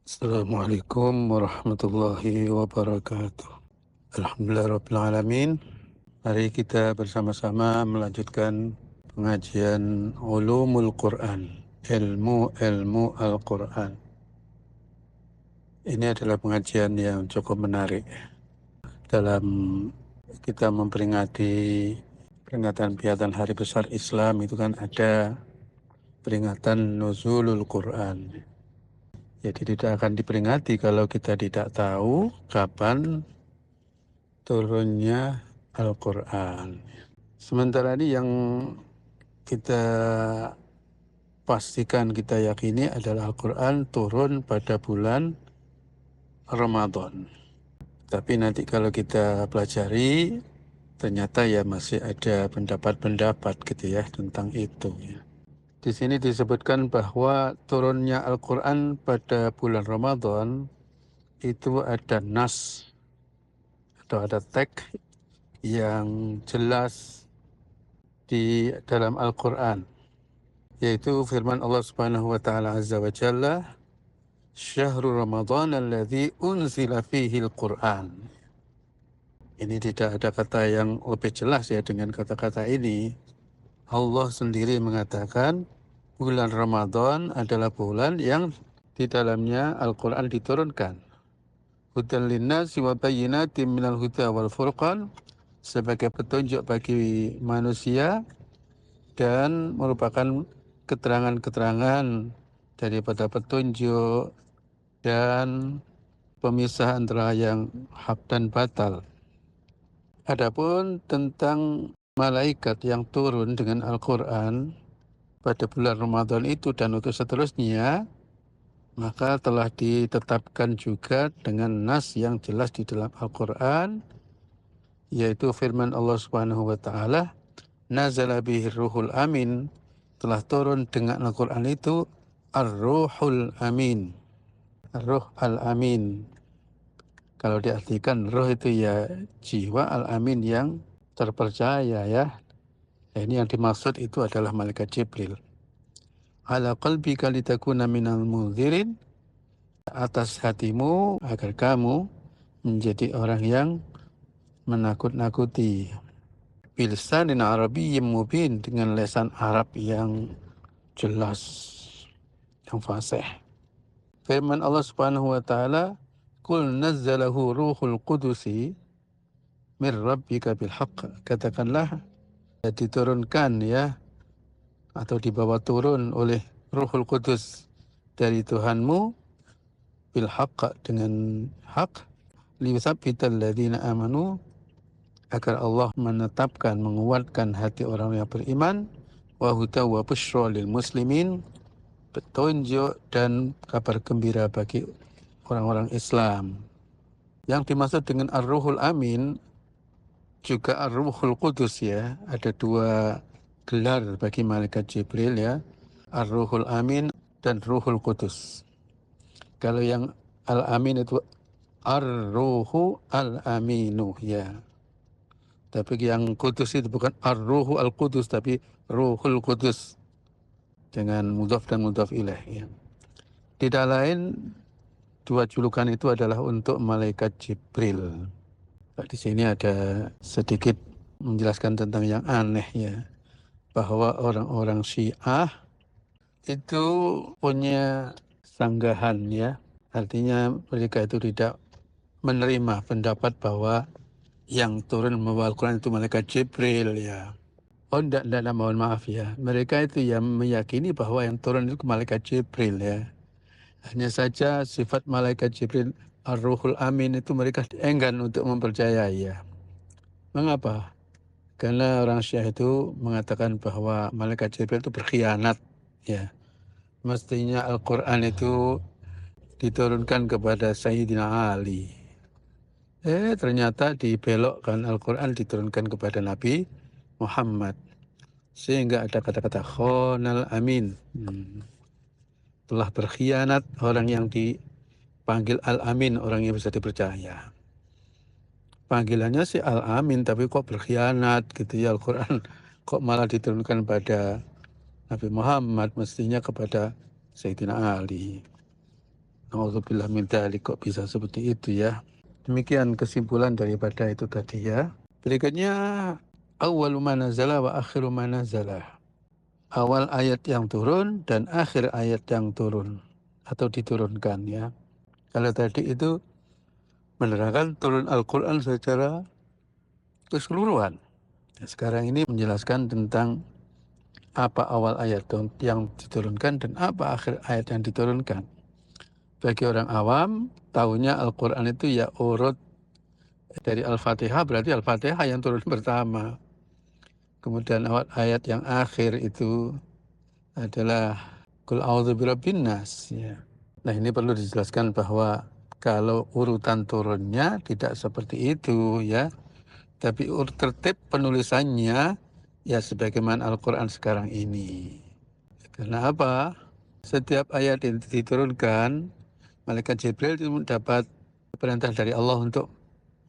Assalamualaikum warahmatullahi wabarakatuh. Alhamdulillahirrabbilalamin. Mari kita bersama-sama melanjutkan pengajian Ulumul Quran, ilmu Al-Quran. Ini adalah pengajian yang cukup menarik dalam kita memperingati peringatan Hari Besar Islam. Itu kan ada peringatan Nuzulul Quran. Jadi tidak akan diperingati kalau kita tidak tahu kapan turunnya Al-Quran. Sementara ini yang kita pastikan, kita yakini adalah Al-Quran turun pada bulan Ramadan. Tapi nanti kalau kita pelajari, ternyata ya masih ada pendapat-pendapat gitu ya tentang itu. Ya. Di sini disebutkan bahwa turunnya Al-Quran pada bulan Ramadan itu ada nas atau ada teks yang jelas di dalam Al-Quran, yaitu firman Allah Subhanahu wa taala azza wa jalla, "Syahrul Ramadan alladzi unzila fihi al-Qur'an." Ini tidak ada kata yang lebih jelas ya dengan kata-kata ini. Allah sendiri mengatakan bulan Ramadan adalah bulan yang di dalamnya Al-Qur'an diturunkan. Hudan linnasi wa bayyinatin minal huda wal furqan, sebagai petunjuk bagi manusia dan merupakan keterangan-keterangan daripada petunjuk dan pemisah antara yang hak dan batal. Adapun tentang malaikat yang turun dengan Al-Quran pada bulan Ramadan itu dan untuk seterusnya, maka telah ditetapkan juga dengan nas yang jelas di dalam Al-Quran, yaitu firman Allah Subhanahu wa taala, "Nazala bihir ruhul amin." Telah turun dengan Al-Quran itu Ar-Ruhul Amin. Ruh Al-Amin. Kalau diartikan ruh itu ya jiwa, Al-Amin yang terpercaya ya. Ini yang dimaksud itu adalah malaikat Jibril. Ala qalbika litakuna minal munzirin, atas hatimu agar kamu menjadi orang yang menakut-nakuti. Bilisanin Arabiyyin mubin, dengan lesan Arab yang jelas, yang fasih. Firman Allah Subhanahu wa taala, "Qul nazzalahu ruhul qudusi mir rabbika bil haqq." Katakanlah diturunkan ya atau dibawa turun oleh Ruhul Qudus dari Tuhanmu bil haqq, dengan hak, liyuthabbital ladzina amanu, agar Allah menetapkan, menguatkan hati orang yang beriman, wa huda wa busyra lil muslimin, petunjuk dan kabar gembira bagi orang-orang Islam. Yang dimaksud dengan Ar-Ruhul Amin juga Ar-Ruhul Qudus ya. Ada dua gelar bagi malaikat Jibril ya. Ar-Ruhul Amin dan Ruhul Qudus. Kalau yang Al-Amin itu Ar-Ruhu Al-Aminu ya. Tapi yang Qudus itu bukan Ar-Ruhu Al-Qudus, tapi Ruhul Qudus dengan mudhaf dan mudhaf ilaih ya. Tidak lain, dua julukan itu adalah untuk malaikat Jibril. Di sini ada sedikit menjelaskan tentang yang aneh ya, bahwa orang-orang Syiah itu punya sanggahan ya, artinya mereka itu tidak menerima pendapat bahwa yang turun membawa Al-Quran itu malaikat Jibril ya. Oh enggak, mohon maaf ya. Mereka itu yang meyakini bahwa yang turun itu malaikat Jibril ya. Hanya saja sifat malaikat Jibril Ar-Ruhul Amin itu mereka enggan untuk mempercayai ya. Mengapa? Karena orang Syiah itu mengatakan bahwa malaikat Jibril itu berkhianat ya. Mestinya Al-Quran itu diturunkan kepada Sayyidina Ali. Ternyata dibelokkan, Al-Quran diturunkan kepada Nabi Muhammad. Sehingga ada kata-kata khonal amin. Telah berkhianat orang yang dipanggil Al-Amin, orang yang bisa dipercaya. Panggilannya sih Al-Amin, tapi kok berkhianat gitu ya, Al-Quran kok malah diturunkan pada Nabi Muhammad, mestinya kepada Sayyidina Ali. Nauzubillah min dzalik, kok bisa seperti itu ya. Demikian kesimpulan daripada itu tadi ya. Berikutnya awwalu ma nazala wa akhiru ma nazala. Awal ayat yang turun dan akhir ayat yang turun atau diturunkan ya. Kalau tadi itu menerangkan turun Al-Quran secara keseluruhan. Sekarang ini menjelaskan tentang apa awal ayat yang diturunkan dan apa akhir ayat yang diturunkan. Bagi orang awam, tahunya Al-Quran itu ya urut dari Al-Fatihah, berarti Al-Fatihah yang turun pertama. Kemudian ayat yang akhir itu adalah Qul a'udzu birabbin nas. Ya. Nah ini perlu dijelaskan bahwa kalau urutan turunnya tidak seperti itu ya, tapi tertib penulisannya ya sebagaimana Al-Quran sekarang ini. Karena apa? Setiap ayat yang diturunkan, Malaikat Jibril itu mendapat perintah dari Allah untuk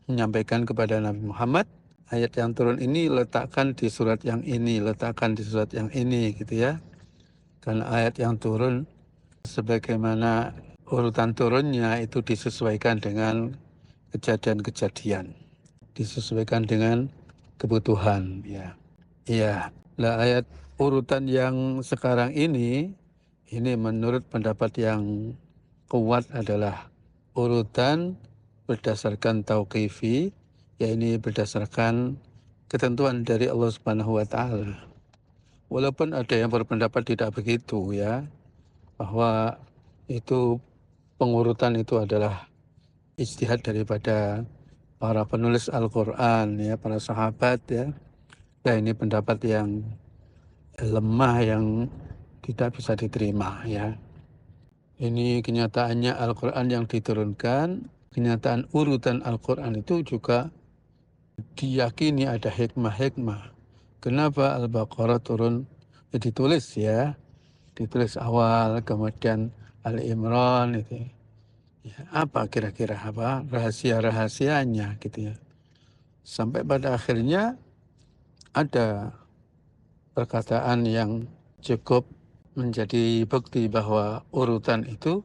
menyampaikan kepada Nabi Muhammad, ayat yang turun ini letakkan di surat yang ini, letakkan di surat yang ini gitu ya. Karena ayat yang turun sebagaimana urutan turunnya itu disesuaikan dengan kejadian-kejadian, disesuaikan dengan kebutuhan ya. Iya, lah ayat urutan yang sekarang ini menurut pendapat yang kuat adalah urutan berdasarkan tauqifi, ya ini berdasarkan ketentuan dari Allah Subhanahu wa taala. Walaupun ada yang berpendapat tidak begitu ya, bahwa itu pengurutan itu adalah ijtihad daripada para penulis Al-Qur'an ya, para sahabat ya. Nah, ini pendapat yang lemah yang tidak bisa diterima ya. Ini kenyataannya Al-Quran yang diturunkan, kenyataan urutan Al-Quran itu juga diyakini ada hikmah-hikmah. Kenapa Al-Baqarah turun, ditulis ya, ditulis awal, kemudian Al-Imran itu. Ya, apa kira-kira apa rahasia-rahasianya gitu ya. Sampai pada akhirnya ada perkataan yang cukup menjadi bukti bahwa urutan itu,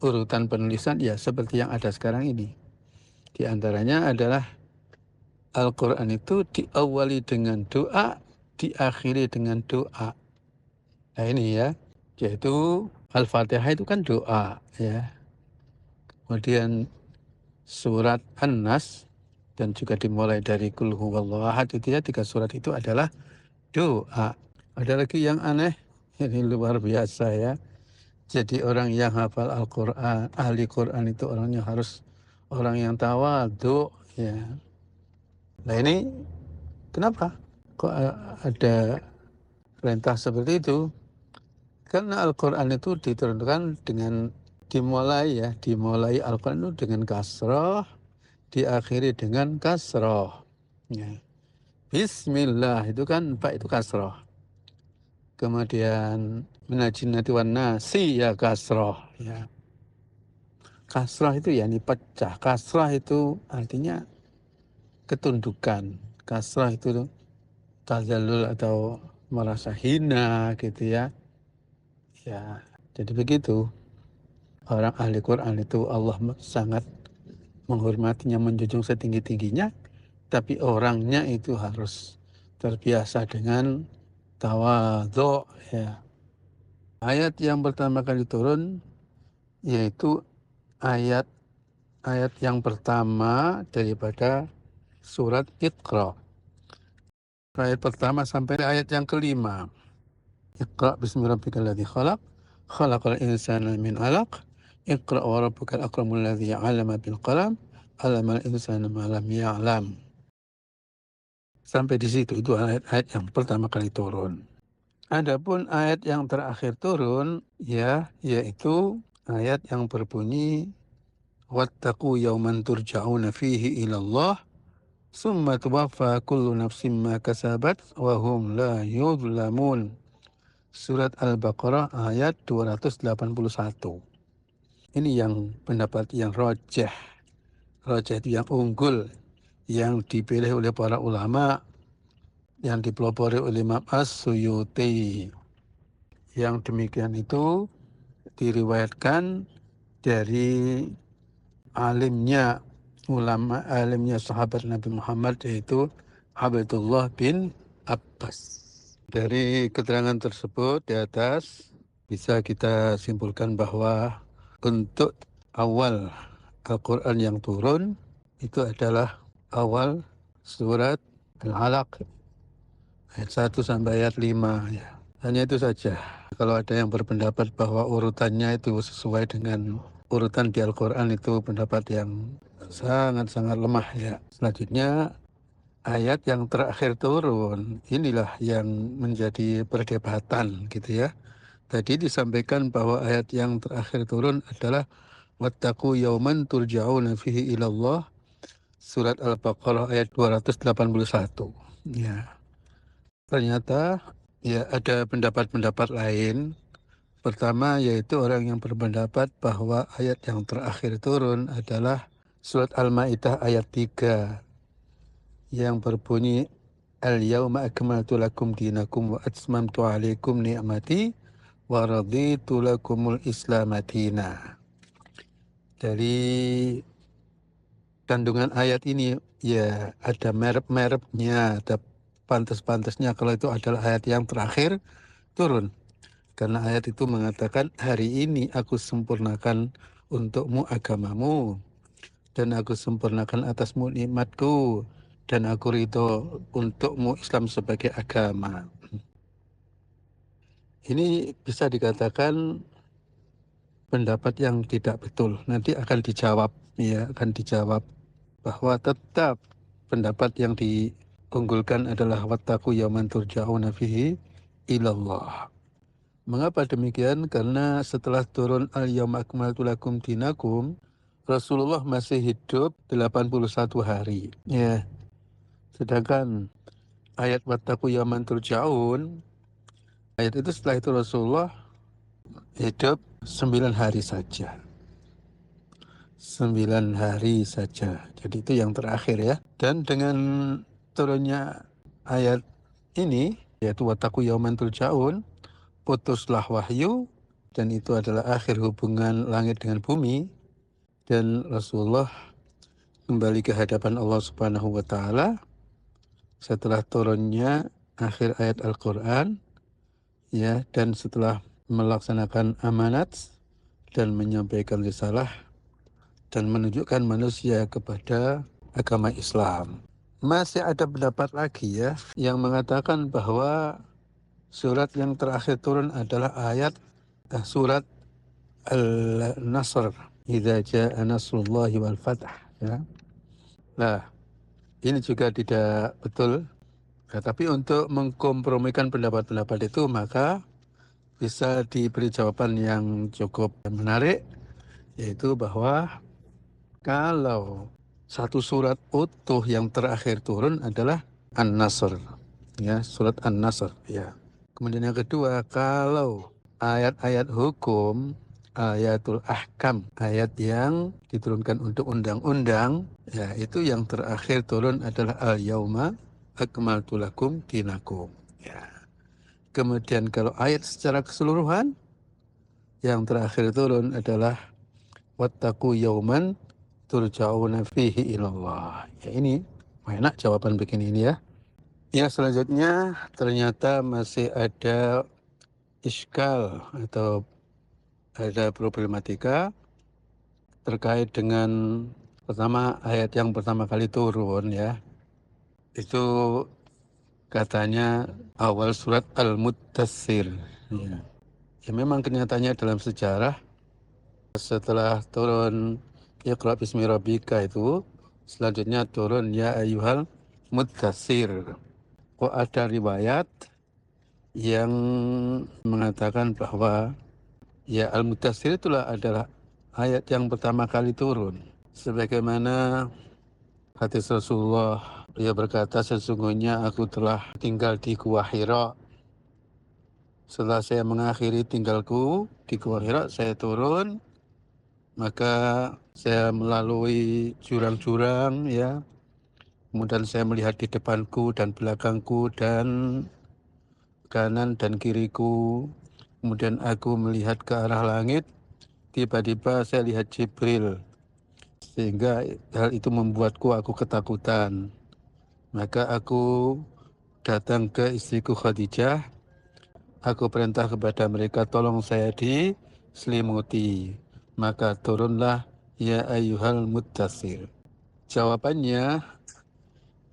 urutan penulisan ya seperti yang ada sekarang ini. Di antaranya adalah Al-Quran itu diawali dengan doa, diakhiri dengan doa. Nah ini ya, yaitu Al-Fatihah itu kan doa ya. Kemudian surat An-Nas dan juga dimulai dari Qul huwallahu ahad itu ya, 3 surat itu adalah doa. Ada lagi yang aneh, ini luar biasa ya. Jadi orang yang hafal Al-Quran, ahli Quran itu orangnya harus orang yang tawadhu ya. Nah ini kenapa? Kok ada perintah seperti itu? Karena Al-Quran itu diturunkan dengan dimulai Al-Quran itu dengan kasroh, diakhiri dengan kasroh. Ya. Bismillah itu kan Pak itu kasroh. Kemudian minajinnati wan nasi ya kasroh ya. Kasrah itu ya ini pecah. Kasrah itu artinya ketundukan. Kasrah itu tazallul atau merasa hina gitu ya. Ya, jadi begitu. Orang ahli Quran itu Allah sangat menghormatinya, menjunjung setinggi-tingginya, tapi orangnya itu harus terbiasa dengan tawadhu ya. Ayat yang pertama kali turun yaitu ayat yang pertama daripada surat Iqra. Ayat pertama sampai ayat yang kelima. Iqra bismi rabbikal ladzi khalaq, khalaqal insana min 'alaq, Iqra wa rabbukal akramul ladzi 'allama bil qalam, 'allamal insana ma lam ya'lam. Sampai di situ itu ayat-ayat yang pertama kali turun. Adapun ayat yang terakhir turun ya yaitu ayat yang berbunyi wattaqu yawman turja'una fihi ila Allah summa tuwaffa kullu nafsin ma kasabat wa hum la yuzlamun. Surat Al-Baqarah ayat 281. Ini yang pendapat yang rojeh. Rojeh itu yang unggul, yang dipilih oleh para ulama, yang dipelopori oleh Imam As-Suyuti. Yang demikian itu diriwayatkan dari alimnya sahabat Nabi Muhammad, yaitu Abdullah bin Abbas. Dari keterangan tersebut di atas bisa kita simpulkan bahwa untuk awal Al-Quran yang turun itu adalah awal surat Al-Alaq ayat 1 sampai ayat 5 ya. Hanya itu saja. Kalau ada yang berpendapat bahwa urutannya itu sesuai dengan urutan di Al-Quran, itu pendapat yang sangat-sangat lemah ya. Selanjutnya ayat yang terakhir turun inilah yang menjadi perdebatan gitu ya. Tadi disampaikan bahwa ayat yang terakhir turun adalah wattaqu yauman turja'una fihi ilallah, surat Al-Baqarah ayat 281. Ya. Ternyata ya ada pendapat-pendapat lain. Pertama yaitu orang yang berpendapat bahwa ayat yang terakhir turun adalah surat Al-Maidah ayat 3 yang berbunyi al-yauma akmaltu lakum dinakum wa atmamtu alaikum ni'mati wa raditu lakumul islam madina. Dari kandungan ayat ini ya ada merek-mereknya, ada pantas-pantasnya kalau itu adalah ayat yang terakhir turun. Karena ayat itu mengatakan hari ini aku sempurnakan untukmu agamamu dan aku sempurnakan atasmu nikmatku dan aku ridho untukmu Islam sebagai agama. Ini bisa dikatakan pendapat yang tidak betul. Nanti akan dijawab ya, akan dijawab bahwa tetap pendapat yang diunggulkan adalah wattaqu yauman turja'una fihi ilallah. Mengapa demikian? Karena setelah turun al-yauma akmaltu lakum dinakum, Rasulullah masih hidup 81 hari. Ya. Sedangkan ayat wattaqu yauman turja'un, ayat itu setelah itu Rasulullah hidup 9 hari saja. 9 hari saja. Jadi itu yang terakhir ya. Dan dengan turunnya ayat ini, yaitu wattaqu yauman turja'un, putuslah wahyu, dan itu adalah akhir hubungan langit dengan bumi, dan Rasulullah kembali ke hadapan Allah Subhanahu wa Ta'ala setelah turunnya akhir ayat Al-Quran ya, dan setelah melaksanakan amanat dan menyampaikan risalah dan menunjukkan manusia kepada agama Islam. Masih ada pendapat lagi ya yang mengatakan bahwa surat yang terakhir turun adalah ayat surat Al-Nasr, idza jaa nasrullahi wal fath ya. Nah, ini juga tidak betul. Ya, tapi untuk mengkompromikan pendapat-pendapat itu maka bisa diberi jawaban yang cukup menarik, yaitu bahwa kalau satu surat utuh yang terakhir turun adalah An-Nasr, ya, surat An-Nasr, ya. Kemudian yang kedua, kalau ayat-ayat hukum, ayatul ahkam, ayat yang diturunkan untuk undang-undang, ya, itu yang terakhir turun adalah al-yauma akmaltu lakum dinakum. Ya. Kemudian kalau ayat secara keseluruhan, yang terakhir turun adalah wattaqu yauman turja'una fihi ilallah. Ya, ini enak jawaban begini ini ya. Ya, selanjutnya ternyata masih ada iskal atau ada problematika terkait dengan pertama ayat yang pertama kali turun ya. Itu katanya awal surat Al-Muddatsir. Ya. Ya, memang kenyataannya dalam sejarah setelah turun Iqra bismi rabbika itu selanjutnya turun ya ayyuhal muddatsir. Kok ada riwayat yang mengatakan bahwa ya Al-Muddatsir itulah adalah ayat yang pertama kali turun. Sebagaimana hadis Rasulullah, dia berkata sesungguhnya aku telah tinggal di Gua Hira. Setelah saya mengakhiri tinggalku di Gua Hira, saya turun, maka saya melalui jurang-jurang ya. Kemudian saya melihat di depanku dan belakangku dan kanan dan kiriku. Kemudian aku melihat ke arah langit tiba-tiba saya lihat Jibril, sehingga hal itu membuatku aku ketakutan. Maka aku datang ke istriku Khadijah, aku perintah kepada mereka, tolong saya diselimuti. Maka turunlah, ya ayyuhal muddatsir. Jawabannya,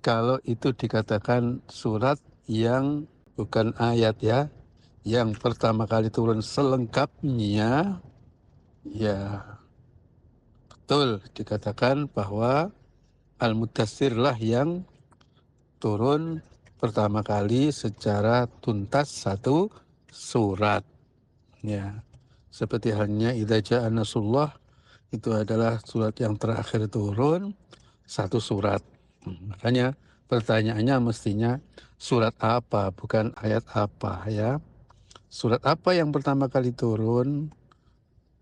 kalau itu dikatakan surat yang bukan ayat ya, yang pertama kali turun selengkapnya, ya betul dikatakan bahwa Al-Mudaththir lah yang turun pertama kali secara tuntas satu surat. Ya, seperti halnya Idza Jaa Nasrullah, itu adalah surat yang terakhir turun satu surat. Makanya pertanyaannya mestinya surat apa, bukan ayat apa ya. Surat apa yang pertama kali turun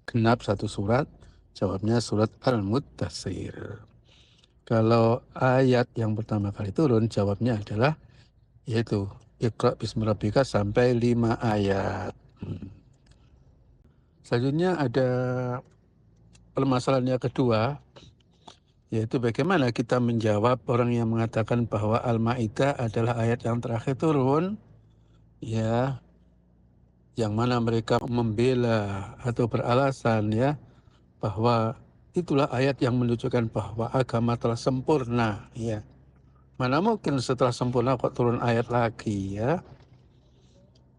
genap satu surat? Jawabnya surat Al-Mudaththir. Kalau ayat yang pertama kali turun, jawabnya adalah yaitu Iqra bismi rabbika sampai 5 ayat. Selanjutnya ada permasalahan yang kedua, yaitu bagaimana kita menjawab orang yang mengatakan bahwa Al-Ma'idah adalah ayat yang terakhir turun, ya, yang mana mereka membela atau beralasan ya bahwa itulah ayat yang menunjukkan bahwa agama telah sempurna, ya. Mana mungkin setelah sempurna kok turun ayat lagi ya?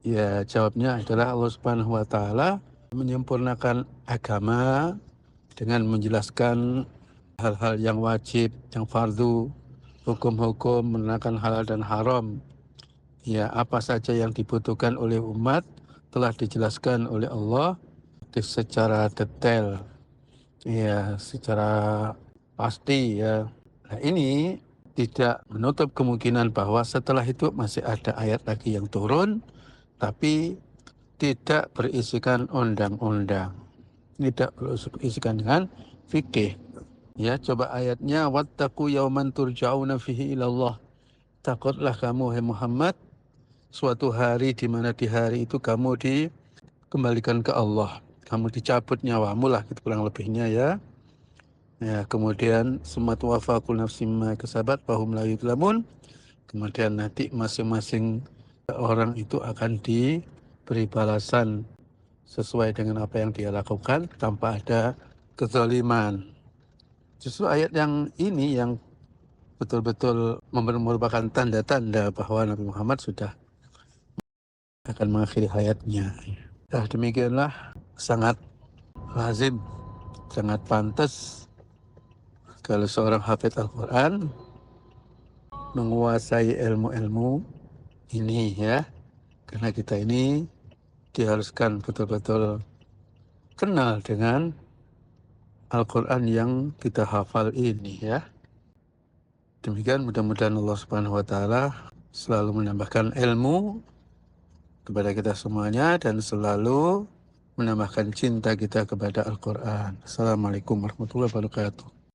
Ya, jawabnya adalah Allah Subhanahu wa taala menyempurnakan agama dengan menjelaskan hal-hal yang wajib, yang fardu, hukum-hukum, menerangkan halal dan haram. Ya, apa saja yang dibutuhkan oleh umat telah dijelaskan oleh Allah secara detail. Ya, secara pasti ya. Nah, ini tidak menutup kemungkinan bahwa setelah itu masih ada ayat lagi yang turun, tapi tidak berisikan undang-undang, tidak berisikan dengan fikih. Ya, coba ayatnya, wattaqu yauman turja'una fihi ilallah. Takutlah kamu, hai Muhammad, suatu hari di mana di hari itu kamu dikembalikan ke Allah. Kamu dicabut nyawamu lah, gitu kurang lebihnya ya. Ya, kemudian summa tuwaffa kullu nafsin ma kasabat wa hum la yuzlamun. Kemudian nanti masing-masing orang itu akan diberi balasan sesuai dengan apa yang dia lakukan tanpa ada kezaliman. Justru ayat yang ini yang betul-betul merupakan tanda-tanda bahwa Nabi Muhammad sudah akan mengakhiri hayatnya. Nah, demikianlah sangat lazim, sangat pantas kalau seorang hafidz Al-Quran menguasai ilmu-ilmu ini ya. Karena kita ini diharuskan betul-betul kenal dengan Al-Quran yang kita hafal ini ya. Demikian mudah-mudahan Allah Subhanahu wa taala selalu menambahkan ilmu kepada kita semuanya dan selalu menambahkan cinta kita kepada Al-Quran. Assalamualaikum warahmatullahi wabarakatuh.